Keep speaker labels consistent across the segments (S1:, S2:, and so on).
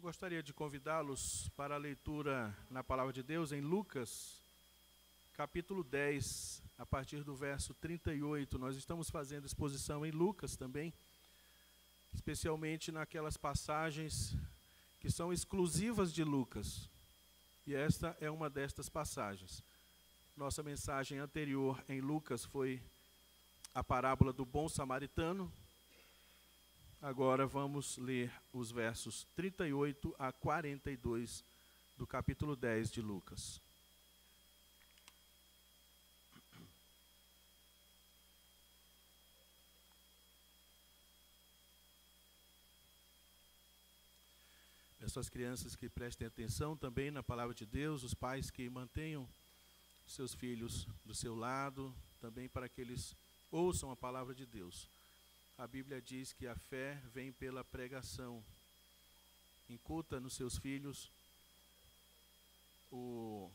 S1: gostaria de convidá-los para a leitura na Palavra de Deus em Lucas, capítulo 10, a partir do verso 38. Nós estamos fazendo exposição em Lucas também, especialmente naquelas passagens que são exclusivas de Lucas. E esta é uma destas passagens. Nossa mensagem anterior em Lucas foi a parábola do bom samaritano. Agora vamos ler os versos 38 a 42 do capítulo 10 de Lucas. Peço às crianças que prestem atenção também na palavra de Deus, os pais que mantenham seus filhos do seu lado, também para que eles ouçam a palavra de Deus. A Bíblia diz que a fé vem pela pregação. Incuta nos seus filhos o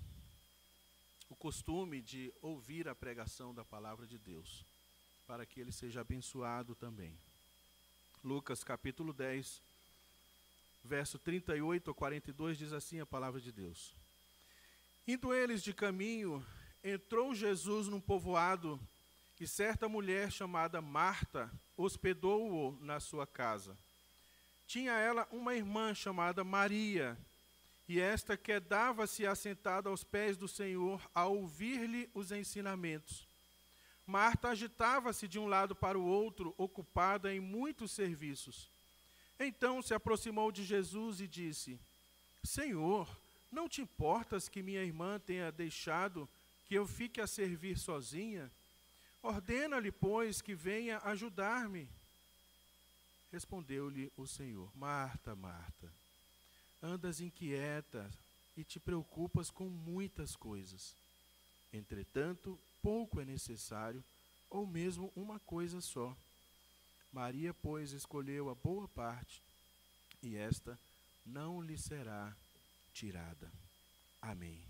S1: costume de ouvir a pregação da palavra de Deus, para que ele seja abençoado também. Lucas capítulo 10, verso 38 a 42, diz assim a palavra de Deus. Indo eles de caminho, entrou Jesus num povoado, e certa mulher chamada Marta hospedou-o na sua casa. Tinha ela uma irmã chamada Maria, e esta quedava-se assentada aos pés do Senhor a ouvir-lhe os ensinamentos. Marta agitava-se de um lado para o outro, ocupada em muitos serviços. Então se aproximou de Jesus e disse: Senhor, não te importas que minha irmã tenha deixado que eu fique a servir sozinha? Ordena-lhe, pois, que venha ajudar-me. Respondeu-lhe o Senhor: Marta, Marta, andas inquieta e te preocupas com muitas coisas. Entretanto, pouco é necessário, ou mesmo uma coisa só. Maria, pois, escolheu a boa parte, e esta não lhe será tirada. Amém.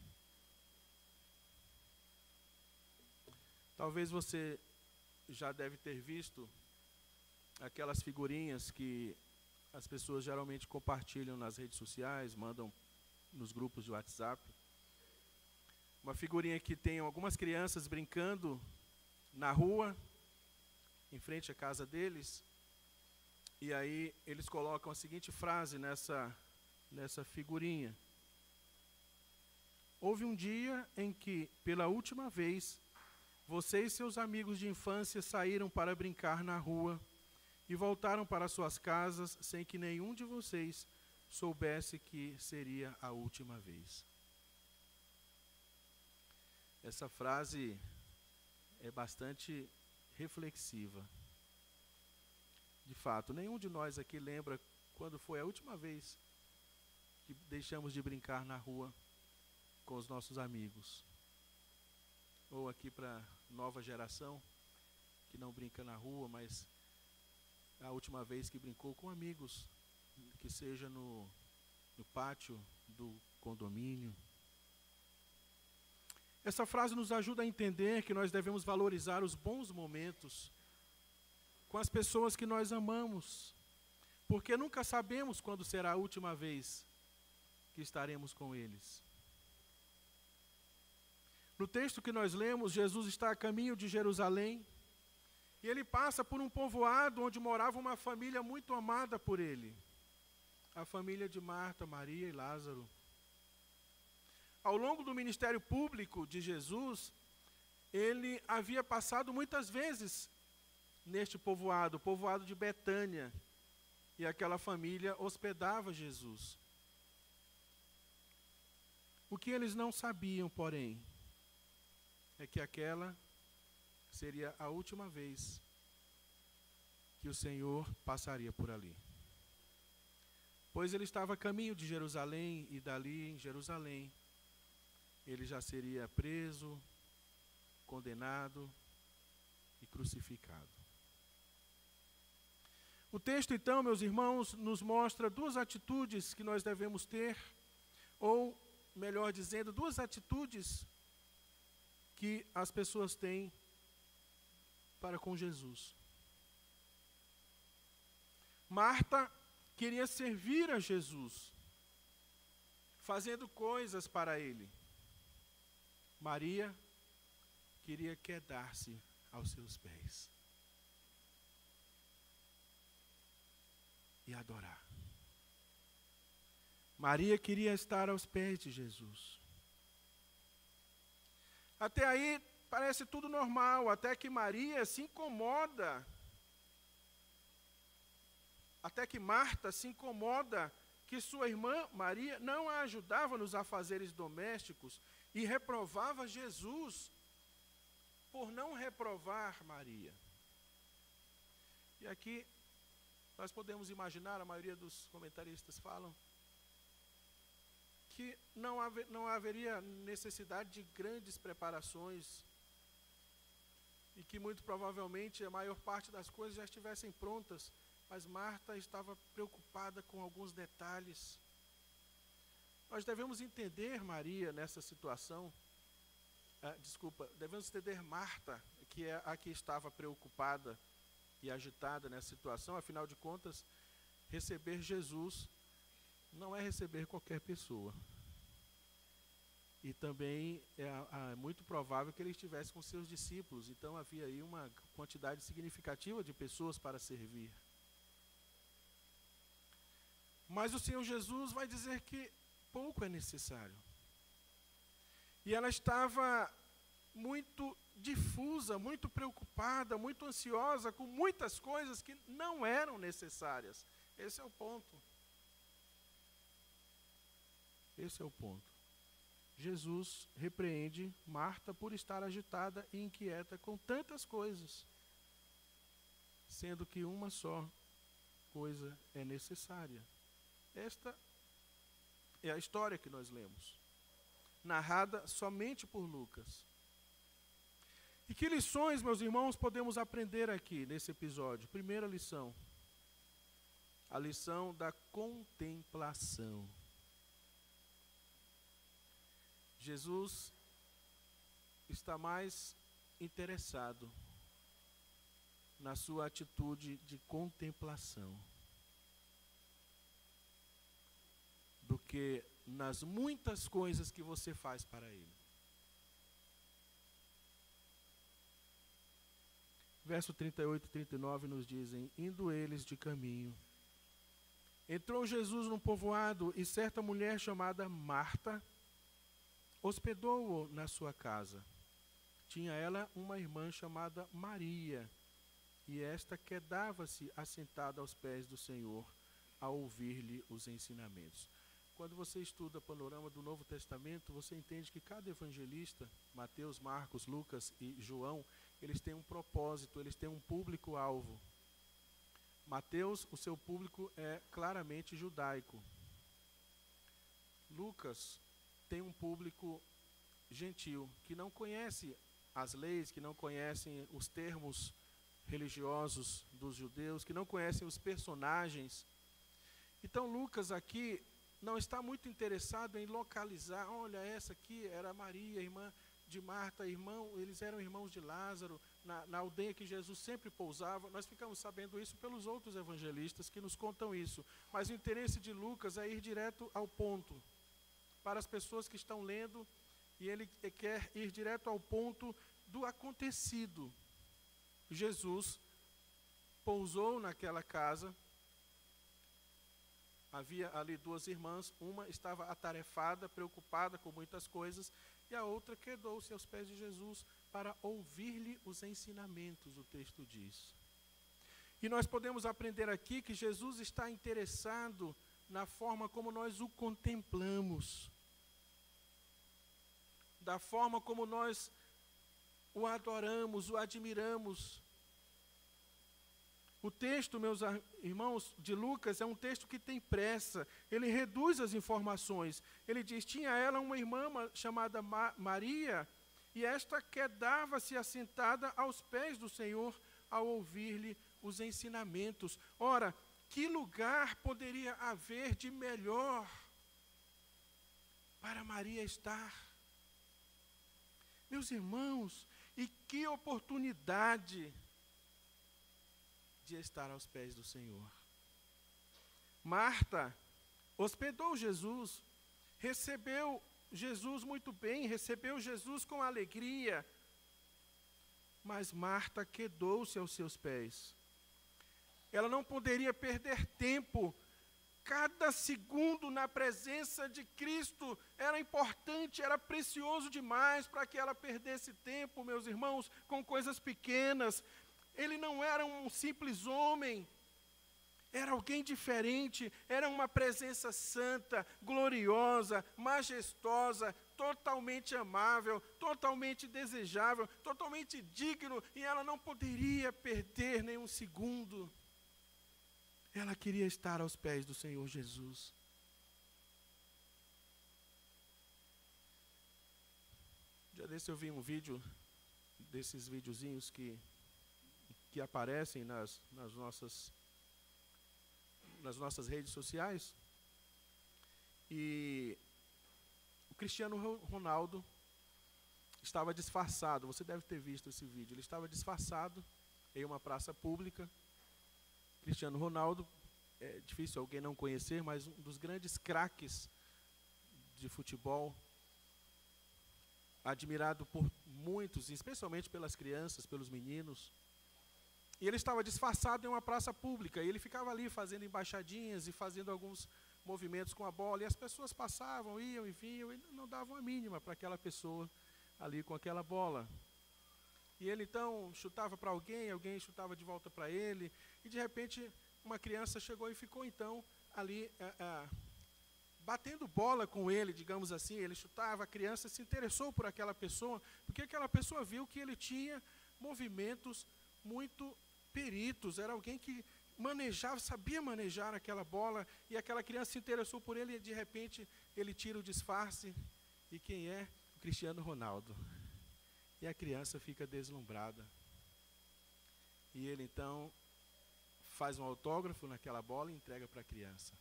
S1: Talvez você já deve ter visto aquelas figurinhas que as pessoas geralmente compartilham nas redes sociais, mandam nos grupos de WhatsApp. Uma figurinha que tem algumas crianças brincando na rua, em frente à casa deles, e aí eles colocam a seguinte frase nessa figurinha: houve um dia em que, pela última vez, você e seus amigos de infância saíram para brincar na rua e voltaram para suas casas sem que nenhum de vocês soubesse que seria a última vez. Essa frase é bastante reflexiva. De fato, nenhum de nós aqui lembra quando foi a última vez que deixamos de brincar na rua com os nossos amigos. Ou aqui para a nova geração, que não brinca na rua, mas a última vez que brincou com amigos, que seja no pátio do condomínio. Essa frase nos ajuda a entender que nós devemos valorizar os bons momentos com as pessoas que nós amamos, porque nunca sabemos quando será a última vez que estaremos com eles. No texto que nós lemos, Jesus está a caminho de Jerusalém, e ele passa por um povoado onde morava uma família muito amada por ele, a família de Marta, Maria e Lázaro. Ao longo do ministério público de Jesus, ele havia passado muitas vezes neste povoado, o povoado de Betânia, e aquela família hospedava Jesus. O que eles não sabiam, porém, é que aquela seria a última vez que o Senhor passaria por ali. Pois ele estava a caminho de Jerusalém, e dali em Jerusalém ele já seria preso, condenado e crucificado. O texto, então, meus irmãos, nos mostra duas atitudes que nós devemos ter, ou, melhor dizendo, duas atitudes que as pessoas têm para com Jesus. Marta queria servir a Jesus, fazendo coisas para ele. Maria queria quedar-se aos seus pés e adorar. Maria queria estar aos pés de Jesus. Até aí parece tudo normal, até que Maria se incomoda, até que Marta se incomoda que sua irmã Maria não a ajudava nos afazeres domésticos e reprovava Jesus por não reprovar Maria. E aqui nós podemos imaginar, a maioria dos comentaristas falam, que não haveria necessidade de grandes preparações e que muito provavelmente a maior parte das coisas já estivessem prontas, mas Marta estava preocupada com alguns detalhes. Nós devemos entender Maria nessa situação, devemos entender Marta, que é a que estava preocupada e agitada nessa situação. Afinal de contas, receber Jesus não é receber qualquer pessoa. E também é muito provável que ele estivesse com seus discípulos, então havia aí uma quantidade significativa de pessoas para servir. Mas o Senhor Jesus vai dizer que pouco é necessário. E ela estava muito difusa, muito preocupada, muito ansiosa com muitas coisas que não eram necessárias. Esse é o ponto. Esse é o ponto. Jesus repreende Marta por estar agitada e inquieta com tantas coisas, sendo que uma só coisa é necessária. Esta é a história que nós lemos, narrada somente por Lucas. E que lições, meus irmãos, podemos aprender aqui nesse episódio? Primeira lição, a lição da contemplação. Jesus está mais interessado na sua atitude de contemplação do que nas muitas coisas que você faz para Ele. Verso 38 e 39 nos dizem: indo eles de caminho, entrou Jesus num povoado e certa mulher chamada Marta hospedou-o na sua casa. Tinha ela uma irmã chamada Maria, e esta quedava-se assentada aos pés do Senhor, a ouvir-lhe os ensinamentos. Quando você estuda o panorama do Novo Testamento, você entende que cada evangelista, Mateus, Marcos, Lucas e João, eles têm um propósito, eles têm um público-alvo. Mateus, o seu público é claramente judaico. Lucas tem um público gentil, que não conhece as leis, que não conhecem os termos religiosos dos judeus, que não conhecem os personagens. Então Lucas aqui não está muito interessado em localizar, olha, essa aqui era Maria, irmã de Marta, eles eram irmãos de Lázaro, na aldeia que Jesus sempre pousava. Nós ficamos sabendo isso pelos outros evangelistas que nos contam isso. Mas o interesse de Lucas é ir direto ao ponto, para as pessoas que estão lendo, e ele quer ir direto ao ponto do acontecido. Jesus pousou naquela casa, havia ali duas irmãs, uma estava atarefada, preocupada com muitas coisas, e a outra quedou-se aos pés de Jesus para ouvir-lhe os ensinamentos, o texto diz. E nós podemos aprender aqui que Jesus está interessado na forma como nós o contemplamos, da forma como nós o adoramos, o admiramos. O texto, meus irmãos, de Lucas é um texto que tem pressa. Ele reduz as informações. Ele diz: tinha ela uma irmã chamada Maria, e esta quedava-se assentada aos pés do Senhor ao ouvir-lhe os ensinamentos. Ora, que lugar poderia haver de melhor para Maria estar? Meus irmãos, e que oportunidade de estar aos pés do Senhor. Marta hospedou Jesus, recebeu Jesus muito bem, recebeu Jesus com alegria, mas Marta quedou-se aos seus pés. Ela não poderia perder tempo. Cada segundo na presença de Cristo era importante, era precioso demais para que ela perdesse tempo, meus irmãos, com coisas pequenas. Ele não era um simples homem, era alguém diferente, era uma presença santa, gloriosa, majestosa, totalmente amável, totalmente desejável, totalmente digno, e ela não poderia perder nenhum segundo. Ela queria estar aos pés do Senhor Jesus. Já desse eu vi um vídeo, desses videozinhos que aparecem nas nossas redes sociais. E o Cristiano Ronaldo estava disfarçado, você deve ter visto esse vídeo, ele estava disfarçado em uma praça pública. Cristiano Ronaldo, é difícil alguém não conhecer, mas um dos grandes craques de futebol, admirado por muitos, especialmente pelas crianças, pelos meninos. E ele estava disfarçado em uma praça pública, e ele ficava ali fazendo embaixadinhas e fazendo alguns movimentos com a bola, e as pessoas passavam, iam e vinham, e não davam a mínima para aquela pessoa ali com aquela bola. E ele então chutava para alguém, alguém chutava de volta para ele, e de repente uma criança chegou e ficou então ali batendo bola com ele, digamos assim. Ele chutava, a criança se interessou por aquela pessoa, porque aquela pessoa viu que ele tinha movimentos muito peritos, era alguém que manejava, sabia manejar aquela bola, e aquela criança se interessou por ele, e de repente ele tira o disfarce, e quem é? O Cristiano Ronaldo. E a criança fica deslumbrada. E ele então faz um autógrafo naquela bola e entrega para a criança.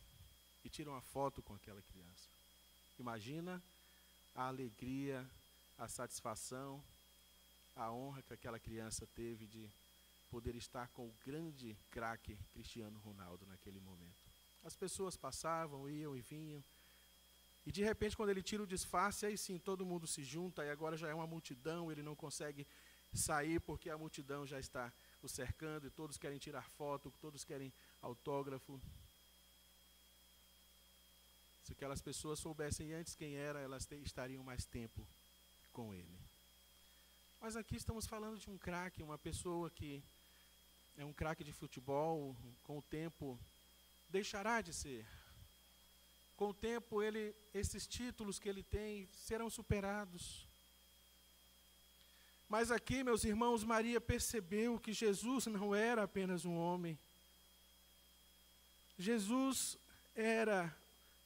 S1: E tira uma foto com aquela criança. Imagina a alegria, a satisfação, a honra que aquela criança teve de poder estar com o grande craque Cristiano Ronaldo naquele momento. As pessoas passavam, iam e vinham. E de repente, quando ele tira o disfarce, aí sim, todo mundo se junta, e agora já é uma multidão, ele não consegue sair porque a multidão já está o cercando, e todos querem tirar foto, todos querem autógrafo. Se aquelas pessoas soubessem antes quem era, elas estariam mais tempo com ele. Mas aqui estamos falando de um craque, uma pessoa que é um craque de futebol, com o tempo deixará de ser. Com o tempo, esses títulos que ele tem serão superados. Mas aqui, meus irmãos, Maria percebeu que Jesus não era apenas um homem. Jesus era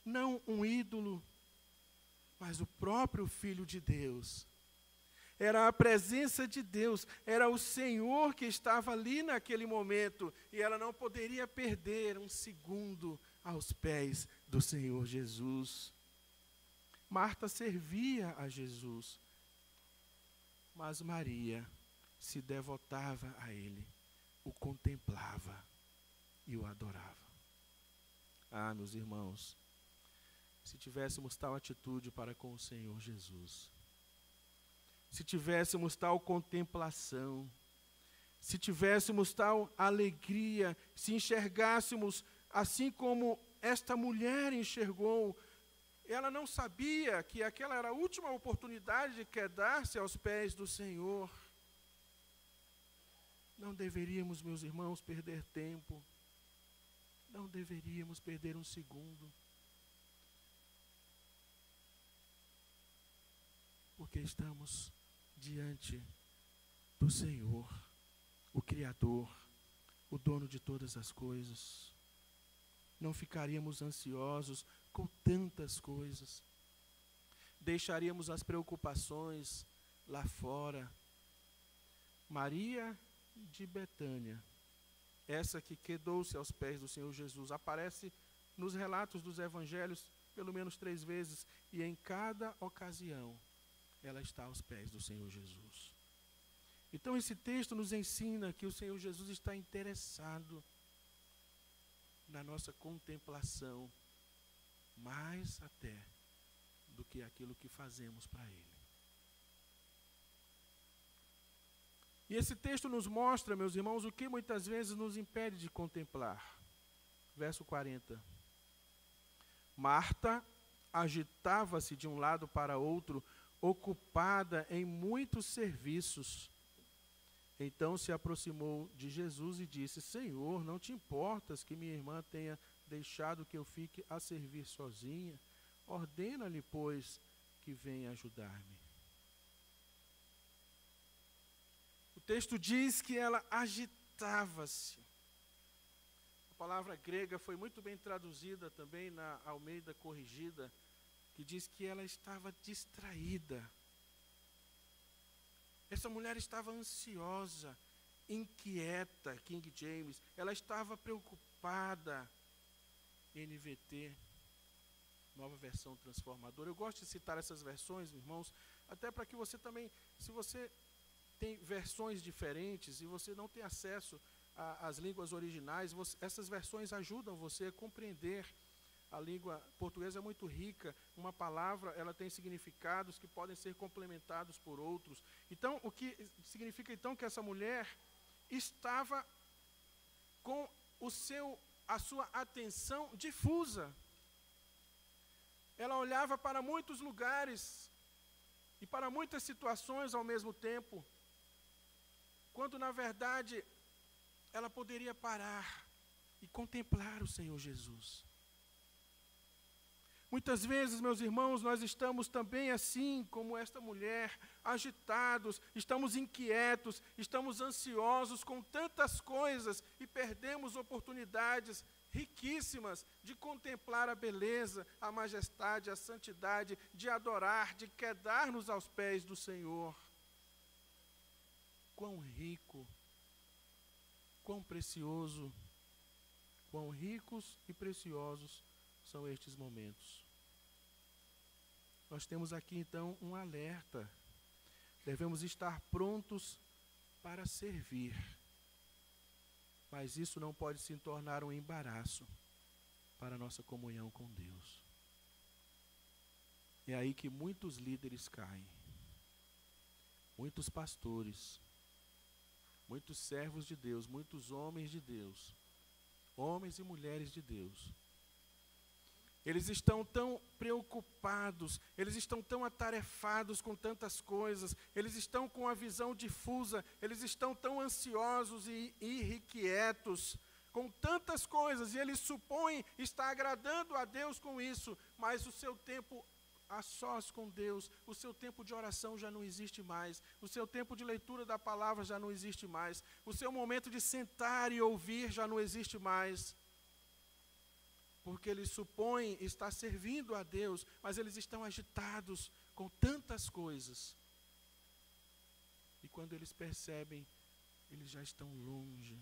S1: não um ídolo, mas o próprio Filho de Deus. Era a presença de Deus, era o Senhor que estava ali naquele momento, e ela não poderia perder um segundo aos pés do Senhor Jesus. Marta servia a Jesus, mas Maria se devotava a Ele, o contemplava e o adorava. Ah, meus irmãos, se tivéssemos tal atitude para com o Senhor Jesus, se tivéssemos tal contemplação, se tivéssemos tal alegria, se enxergássemos assim como esta mulher enxergou, ela não sabia que aquela era a última oportunidade de quedar-se aos pés do Senhor. Não deveríamos, meus irmãos, perder tempo. Não deveríamos perder um segundo. Porque estamos diante do Senhor, o Criador, o dono de todas as coisas. Não ficaríamos ansiosos com tantas coisas. Deixaríamos as preocupações lá fora. Maria de Betânia, essa que quedou-se aos pés do Senhor Jesus, aparece nos relatos dos evangelhos pelo menos 3 vezes, e em cada ocasião ela está aos pés do Senhor Jesus. Então esse texto nos ensina que o Senhor Jesus está interessado na nossa contemplação, mais até do que aquilo que fazemos para Ele. E esse texto nos mostra, meus irmãos, o que muitas vezes nos impede de contemplar. Verso 40. Marta agitava-se de um lado para outro, ocupada em muitos serviços. Então se aproximou de Jesus e disse: Senhor, não te importas que minha irmã tenha deixado que eu fique a servir sozinha? Ordena-lhe, pois, que venha ajudar-me. O texto diz que ela agitava-se. A palavra grega foi muito bem traduzida também na Almeida Corrigida, que diz que ela estava distraída. Essa mulher estava ansiosa, inquieta, King James. Ela estava preocupada. NVT, Nova Versão Transformadora. Eu gosto de citar essas versões, irmãos, até para que você também, se você tem versões diferentes e você não tem acesso às línguas originais, essas versões ajudam você a compreender. A língua portuguesa é muito rica, uma palavra ela tem significados que podem ser complementados por outros. Então, o que significa então que essa mulher estava com a sua atenção difusa. Ela olhava para muitos lugares e para muitas situações ao mesmo tempo, quando na verdade ela poderia parar e contemplar o Senhor Jesus. Muitas vezes, meus irmãos, nós estamos também assim como esta mulher, agitados, estamos inquietos, estamos ansiosos com tantas coisas e perdemos oportunidades riquíssimas de contemplar a beleza, a majestade, a santidade, de adorar, de quedar-nos aos pés do Senhor. Quão rico, quão precioso, quão ricos e preciosos são estes momentos. Nós temos aqui então um alerta. Devemos estar prontos para servir. Mas isso não pode se tornar um embaraço para a nossa comunhão com Deus. É aí que muitos líderes caem. Muitos pastores, muitos servos de Deus, muitos homens de Deus, homens e mulheres de Deus. Eles estão tão preocupados, eles estão tão atarefados com tantas coisas, eles estão com a visão difusa, eles estão tão ansiosos e irrequietos com tantas coisas, e eles supõem estar agradando a Deus com isso, mas o seu tempo a sós com Deus, o seu tempo de oração já não existe mais, o seu tempo de leitura da palavra já não existe mais, o seu momento de sentar e ouvir já não existe mais. Porque eles supõem estar servindo a Deus, mas eles estão agitados com tantas coisas. E quando eles percebem, eles já estão longe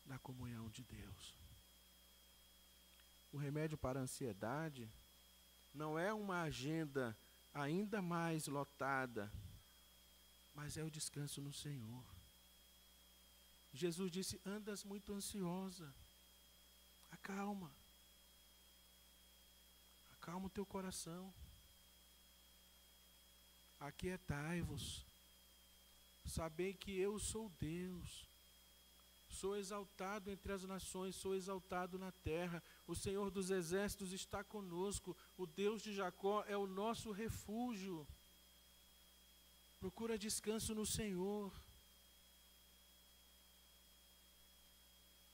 S1: da comunhão de Deus. O remédio para a ansiedade não é uma agenda ainda mais lotada, mas é o descanso no Senhor. Jesus disse: andas muito ansiosa, acalma. Acalma o teu coração. Aquietai-vos. Sabei que eu sou Deus. Sou exaltado entre as nações, sou exaltado na terra. O Senhor dos exércitos está conosco. O Deus de Jacó é o nosso refúgio. Procura descanso no Senhor.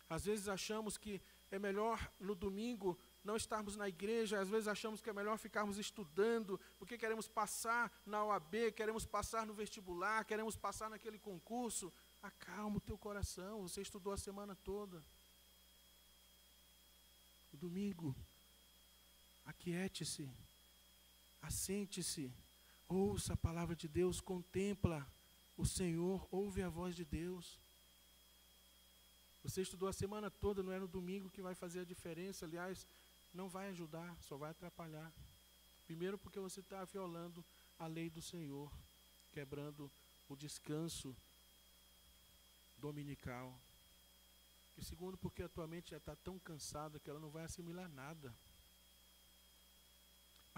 S1: Às vezes achamos que é melhor no domingo não estarmos na igreja, às vezes achamos que é melhor ficarmos estudando, porque queremos passar na OAB, queremos passar no vestibular, queremos passar naquele concurso. Acalma o teu coração, você estudou a semana toda. O domingo, aquiete-se, assente-se, ouça a palavra de Deus, contempla o Senhor, ouve a voz de Deus. Você estudou a semana toda, não é no domingo que vai fazer a diferença, aliás, não vai ajudar, só vai atrapalhar. Primeiro porque você está violando a lei do Senhor, quebrando o descanso dominical. E segundo porque a tua mente já está tão cansada que ela não vai assimilar nada.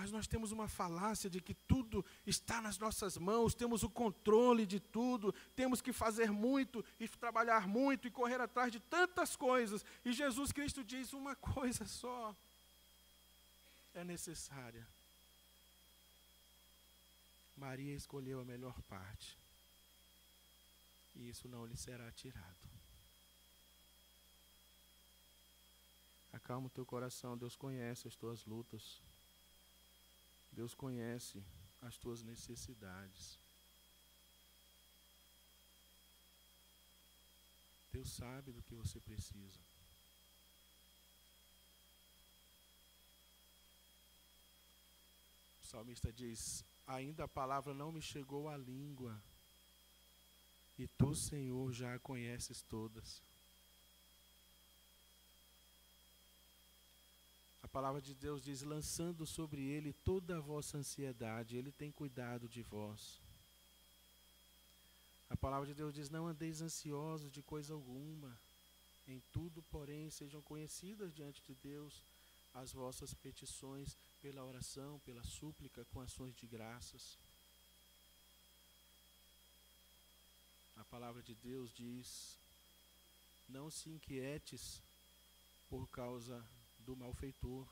S1: Mas nós temos uma falácia de que tudo está nas nossas mãos, temos o controle de tudo, temos que fazer muito e trabalhar muito e correr atrás de tantas coisas. E Jesus Cristo diz: uma coisa só é necessária. Maria escolheu a melhor parte, e isso não lhe será tirado. Acalma o teu coração, Deus conhece as tuas lutas. Deus conhece as tuas necessidades. Deus sabe do que você precisa. O salmista diz: ainda a palavra não me chegou à língua, e tu, Senhor, já a conheces todas. A palavra de Deus diz: lançando sobre ele toda a vossa ansiedade, ele tem cuidado de vós. A palavra de Deus diz: não andeis ansiosos de coisa alguma, em tudo, porém, sejam conhecidas diante de Deus as vossas petições, pela oração, pela súplica, com ações de graças. A palavra de Deus diz: não se inquietes por causa do malfeitor.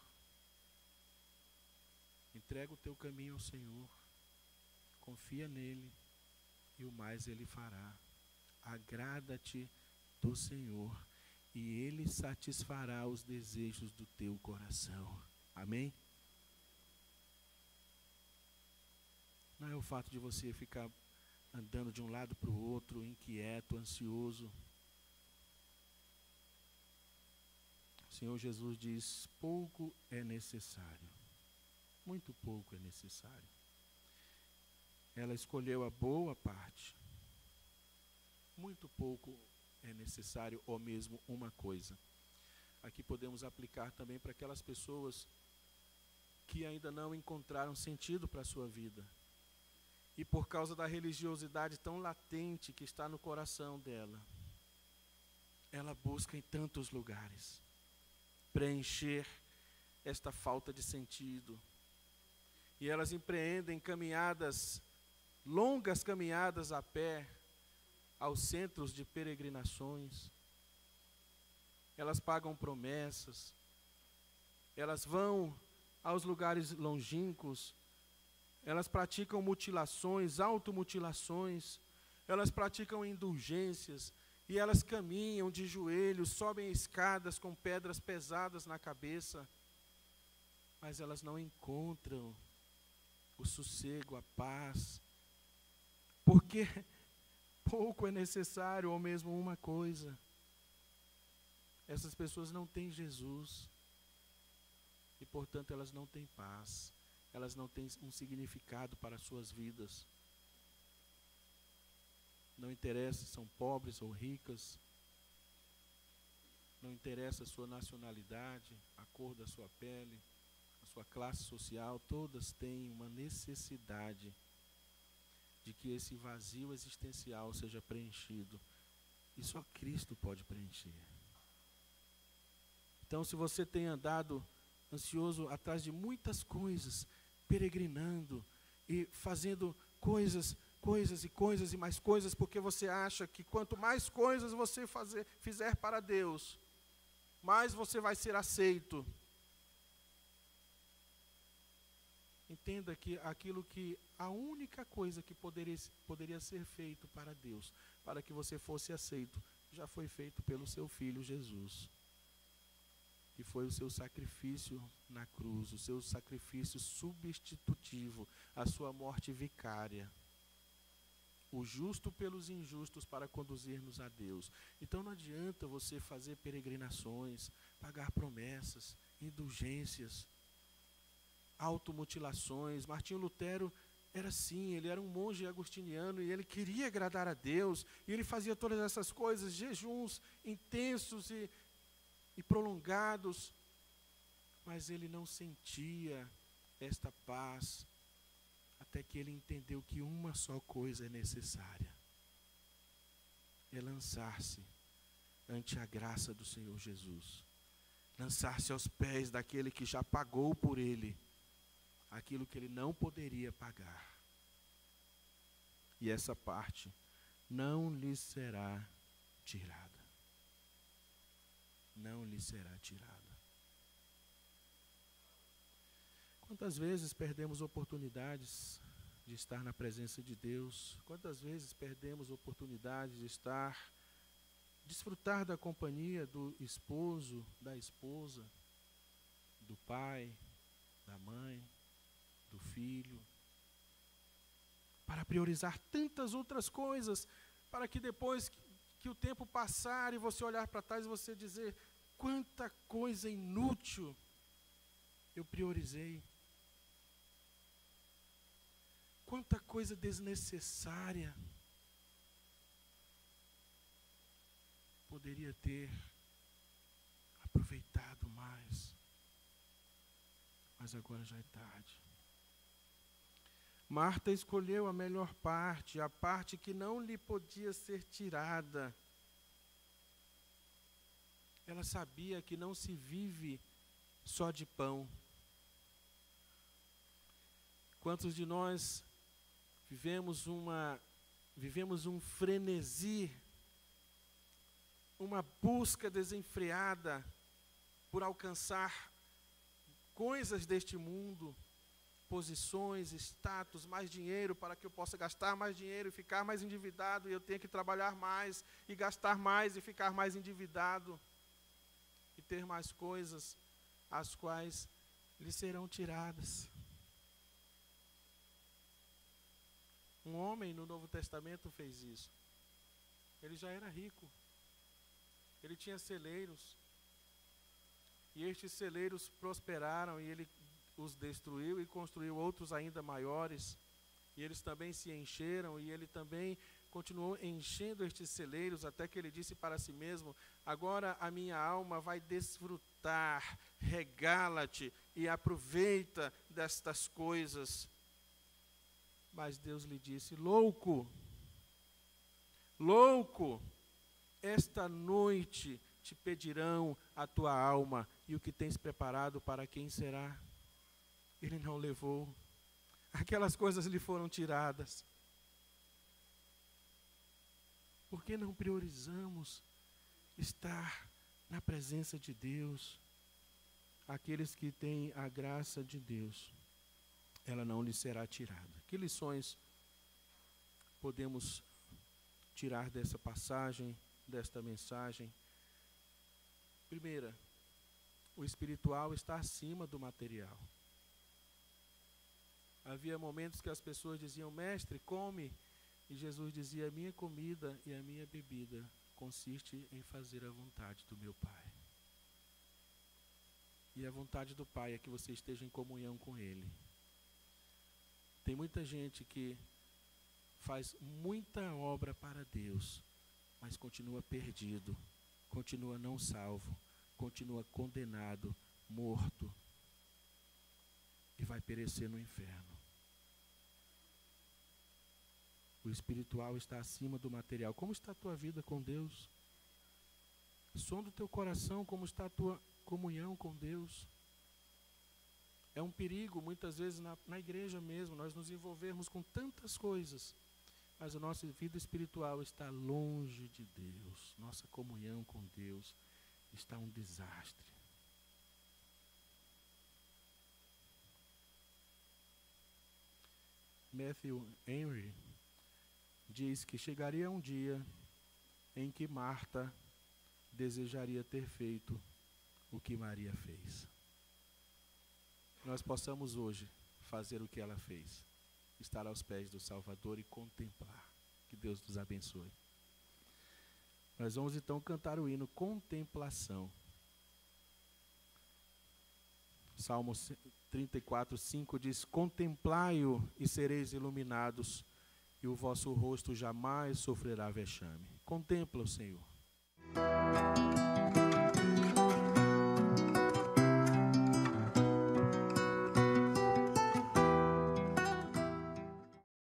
S1: Entrega o teu caminho ao Senhor, confia nele, e o mais ele fará. Agrada-te do Senhor, e ele satisfará os desejos do teu coração. Amém? Não é o fato de você ficar andando de um lado para o outro, inquieto, ansioso. O Senhor Jesus diz: pouco é necessário, muito pouco é necessário. Ela escolheu a boa parte. Muito pouco é necessário, ou mesmo uma coisa. Aqui podemos aplicar também para aquelas pessoas que ainda não encontraram sentido para a sua vida. E por causa da religiosidade tão latente que está no coração dela, ela busca em tantos lugares preencher esta falta de sentido. E elas empreendem caminhadas, longas caminhadas a pé, aos centros de peregrinações. Elas pagam promessas, elas vão aos lugares longínquos, elas praticam mutilações, automutilações, elas praticam indulgências, e elas caminham de joelhos, sobem escadas com pedras pesadas na cabeça, mas elas não encontram o sossego, a paz, porque pouco é necessário, ou mesmo uma coisa. Essas pessoas não têm Jesus, e portanto elas não têm paz, elas não têm um significado para as suas vidas. Não interessa se são pobres ou ricas, não interessa a sua nacionalidade, a cor da sua pele, a sua classe social, todas têm uma necessidade de que esse vazio existencial seja preenchido, e só Cristo pode preencher. Então, se você tem andado ansioso atrás de muitas coisas, peregrinando e fazendo coisas e mais coisas, porque você acha que quanto mais coisas você fizer para Deus, mais você vai ser aceito. Entenda que a única coisa que poderia ser feito para Deus, para que você fosse aceito, já foi feito pelo seu Filho Jesus. Que foi o seu sacrifício na cruz, o seu sacrifício substitutivo, a sua morte vicária. O justo pelos injustos para conduzir-nos a Deus. Então não adianta você fazer peregrinações, pagar promessas, indulgências, automutilações. Martinho Lutero era assim, ele era um monge agostiniano e ele queria agradar a Deus, e ele fazia todas essas coisas, jejuns intensos e prolongados, mas ele não sentia esta paz, até que ele entendeu que uma só coisa é necessária: é lançar-se ante a graça do Senhor Jesus, lançar-se aos pés daquele que já pagou por ele, aquilo que ele não poderia pagar. E essa parte não lhe será tirada. Não lhe será tirada. Quantas vezes perdemos oportunidades de estar na presença de Deus? Quantas vezes perdemos oportunidades de desfrutar da companhia do esposo, da esposa, do pai, da mãe, do filho, para priorizar tantas outras coisas, para que depois que o tempo passar e você olhar para trás e você dizer: quanta coisa inútil eu priorizei, quanta coisa desnecessária poderia ter aproveitado mais, mas agora já é tarde. Marta escolheu a melhor parte, a parte que não lhe podia ser tirada. Ela sabia que não se vive só de pão. Quantos de nós vivemos um frenesi, uma busca desenfreada por alcançar coisas deste mundo, posições, status, mais dinheiro, para que eu possa gastar mais dinheiro e ficar mais endividado, e eu tenho que trabalhar mais e gastar mais e ficar mais endividado e ter mais coisas as quais lhe serão tiradas. Um homem no Novo Testamento fez isso. Ele já era rico. Ele tinha celeiros. E estes celeiros prosperaram e ele os destruiu e construiu outros ainda maiores. E eles também se encheram e ele também continuou enchendo estes celeiros até que ele disse para si mesmo: agora a minha alma vai desfrutar, regala-te e aproveita destas coisas. Mas Deus lhe disse: louco, louco, esta noite te pedirão a tua alma, e o que tens preparado para quem será? Ele não levou. Aquelas coisas lhe foram tiradas. Por que não priorizamos estar na presença de Deus? Aqueles que têm a graça de Deus, ela não lhe será tirada. Que lições podemos tirar dessa passagem, desta mensagem? Primeira, o espiritual está acima do material. Havia momentos que as pessoas diziam: mestre, come. E Jesus dizia: a minha comida e a minha bebida consiste em fazer a vontade do meu Pai. E a vontade do Pai é que você esteja em comunhão com Ele. Tem muita gente que faz muita obra para Deus, mas continua perdido, continua não salvo, continua condenado, morto, e vai perecer no inferno. O espiritual está acima do material. Como está a tua vida com Deus? Sonda o teu coração, como está a tua comunhão com Deus. É um perigo, muitas vezes, na igreja mesmo, nós nos envolvermos com tantas coisas, mas a nossa vida espiritual está longe de Deus. Nossa comunhão com Deus está um desastre. Matthew Henry diz que chegaria um dia em que Marta desejaria ter feito o que Maria fez. Nós possamos hoje fazer o que ela fez, estar aos pés do Salvador e contemplar. Que Deus nos abençoe. Nós vamos então cantar o hino Contemplação. Salmo 34:5 diz: contemplai-o e sereis iluminados, e o vosso rosto jamais sofrerá vexame. Contempla o Senhor.